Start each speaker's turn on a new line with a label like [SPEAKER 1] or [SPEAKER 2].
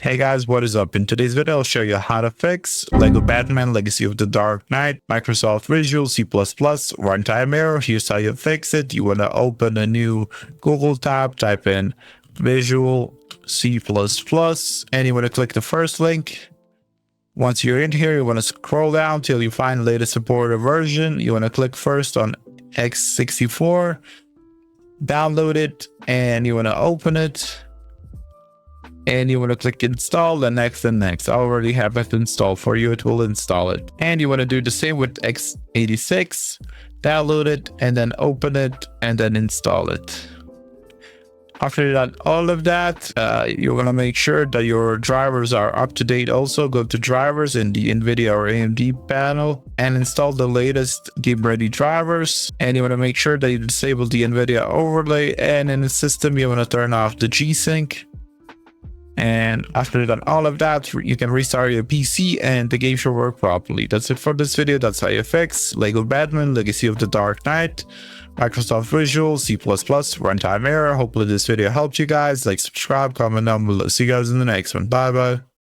[SPEAKER 1] Hey guys, what is up? In today's video, I'll show you how to fix Lego Batman Legacy of the Dark Knight, Microsoft Visual C++, runtime error. Here's how you fix it. You want to open a new Google tab, type in Visual C++, and you want to click the first link. Once you're in here, you want to scroll down till you find the latest supported version. You want to click first on x64, download it, and you want to open it. And you want to click install, and next and next. I already have it installed for you. It will install it. And you want to do the same with x86. Download it and then open it and then install it. After you've done all of that, you're going to make sure that your drivers are up to date. Also, go to drivers in the NVIDIA or AMD panel and install the latest game ready drivers. And you want to make sure that you disable the NVIDIA overlay. And in the system, you want to turn off the G-Sync. And after you've done all of that, you can restart your PC and the game should work properly. That's it for this video. That's how you fix Lego Batman Legacy of the Dark Knight, Microsoft Visual C++, runtime error. Hopefully this video helped you guys. Like, subscribe, comment down below. See you guys in the next one. Bye bye.